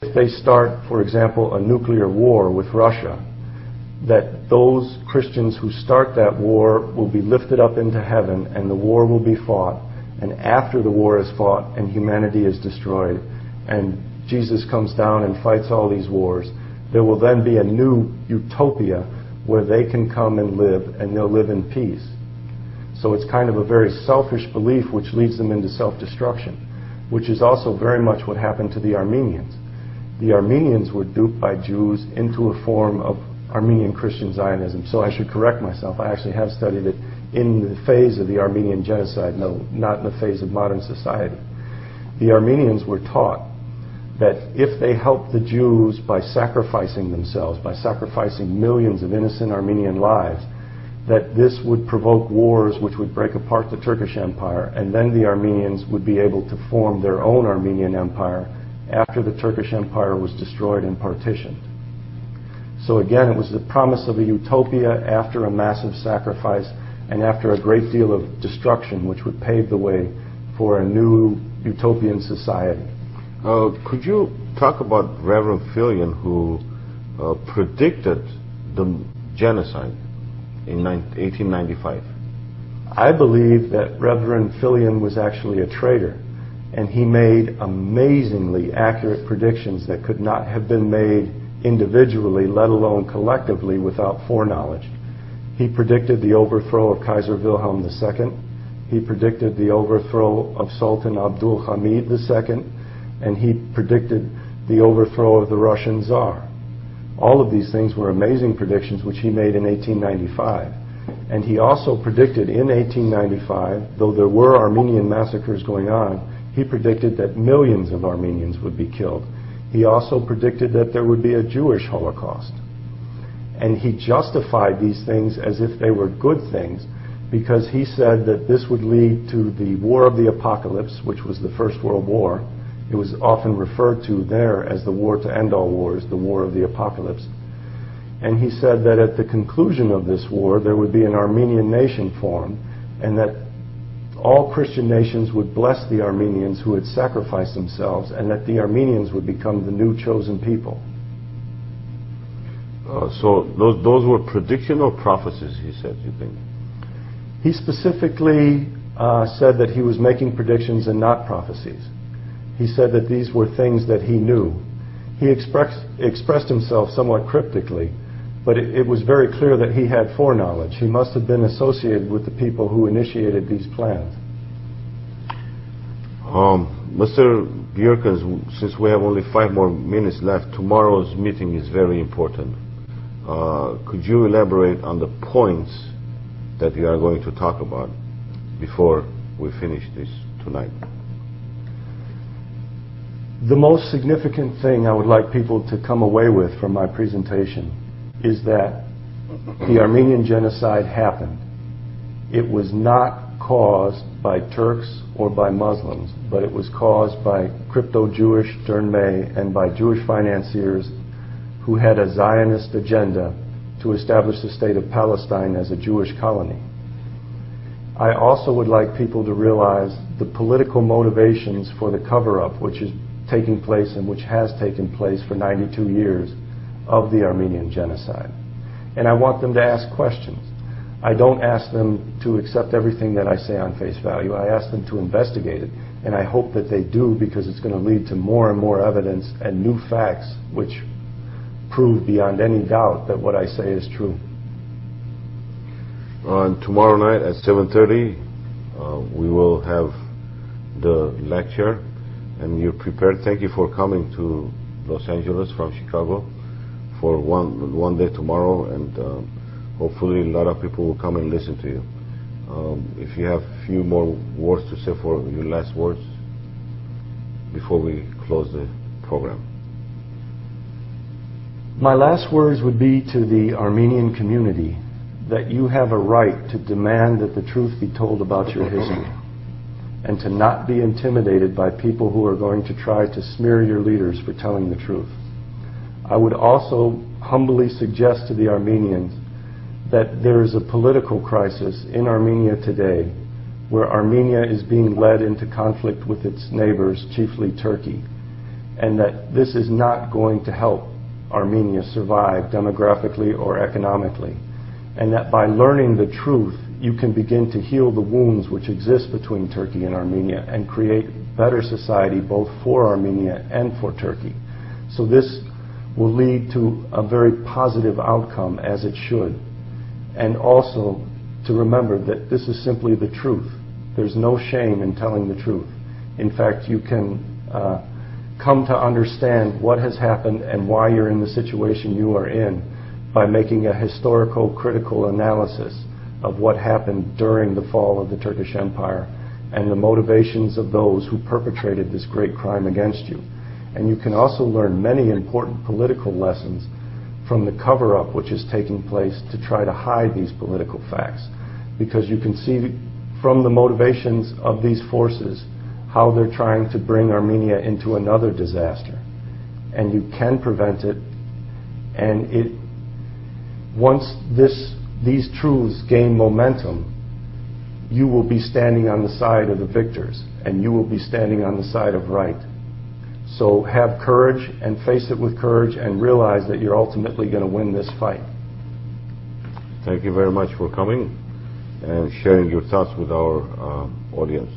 if they start, for example, a nuclear war with Russia, that those Christians who start that war will be lifted up into heaven and the war will be fought, and after the war is fought and humanity is destroyed and Jesus comes down and fights all these wars, there will then be a new utopia where they can come and live, and they'll live in peace. So it's kind of a very selfish belief which leads them into self-destruction, which is also very much what happened to the Armenians. The Armenians were duped by Jews into a form of Armenian Christian Zionism. So I should correct myself. I actually have studied it in the phase of the Armenian genocide, no, not in the phase of modern society. The Armenians were taught that if they helped the Jews by sacrificing themselves, by sacrificing millions of innocent Armenian lives, that this would provoke wars which would break apart the Turkish Empire, and then the Armenians would be able to form their own Armenian Empire after the Turkish Empire was destroyed and partitioned. So again, it was the promise of a utopia after a massive sacrifice and after a great deal of destruction, which would pave the way for a new utopian society. Could you talk about Reverend Filion, who predicted the genocide in 1895? I believe that Reverend Filion was actually a traitor, and he made amazingly accurate predictions that could not have been made individually, let alone collectively, without foreknowledge. He predicted the overthrow of Kaiser Wilhelm II. He predicted the overthrow of Sultan Abdul Hamid II. And he predicted the overthrow of the Russian Tsar. All of these things were amazing predictions which he made in 1895. And he also predicted in 1895, though there were Armenian massacres going on, he predicted that millions of Armenians would be killed. He also predicted that there would be a Jewish Holocaust. And he justified these things as if they were good things, because he said that this would lead to the War of the Apocalypse, which was the First World War. It was often referred to there as the war to end all wars, the War of the Apocalypse. And he said that at the conclusion of this war, there would be an Armenian nation formed, and that all Christian nations would bless the Armenians who had sacrificed themselves, and that the Armenians would become the new chosen people. So those were prediction or prophecies, he said, you think? He specifically said that he was making predictions and not prophecies. He said that these were things that he knew. He expressed himself somewhat cryptically, but it was very clear that he had foreknowledge. He must have been associated with the people who initiated these plans. Mr. Björkens, since we have only 5 more minutes left, tomorrow's meeting is very important. Could you elaborate on the points that you are going to talk about before we finish this tonight? The most significant thing I would like people to come away with from my presentation is that the Armenian genocide happened. It was not caused by Turks or by Muslims, but it was caused by crypto-Jewish dunmah and by Jewish financiers who had a Zionist agenda to establish the state of Palestine as a Jewish colony. I also would like people to realize the political motivations for the cover-up, which is taking place and which has taken place for 92 years of the Armenian genocide. And I want them to ask questions. I don't ask them to accept everything that I say on face value. I ask them to investigate it, and I hope that they do, because it's going to lead to more and more evidence and new facts which prove beyond any doubt that what I say is true. Tomorrow night at 7:30 we will have the lecture, and you're prepared. Thank you for coming to Los Angeles from Chicago for one day tomorrow, and hopefully a lot of people will come and listen to you. If you have a few more words to say for your last words before we close the program. My last words would be to the Armenian community that you have a right to demand that the truth be told about your history, and to not be intimidated by people who are going to try to smear your leaders for telling the truth. I would also humbly suggest to the Armenians that there is a political crisis in Armenia today, where Armenia is being led into conflict with its neighbors, chiefly Turkey. and that this is not going to help Armenia survive demographically or economically, and that by learning the truth, you can begin to heal the wounds which exist between Turkey and Armenia and create better society both for Armenia and for Turkey. So this will lead to a very positive outcome, as it should. And also to remember that this is simply the truth. There's no shame in telling the truth. In fact, you can come to understand what has happened and why you're in the situation you are in by making a historical critical analysis of what happened during the fall of the Turkish Empire and the motivations of those who perpetrated this great crime against you. And you can also learn many important political lessons from the cover-up which is taking place to try to hide these political facts, because you can see from the motivations of these forces how they're trying to bring Armenia into another disaster. And you can prevent it, and once these truths gain momentum, you will be standing on the side of the victors, and you will be standing on the side of right. So have courage and face it with courage and realize that you're ultimately going to win this fight. Thank you very much for coming and sharing your thoughts with our audience.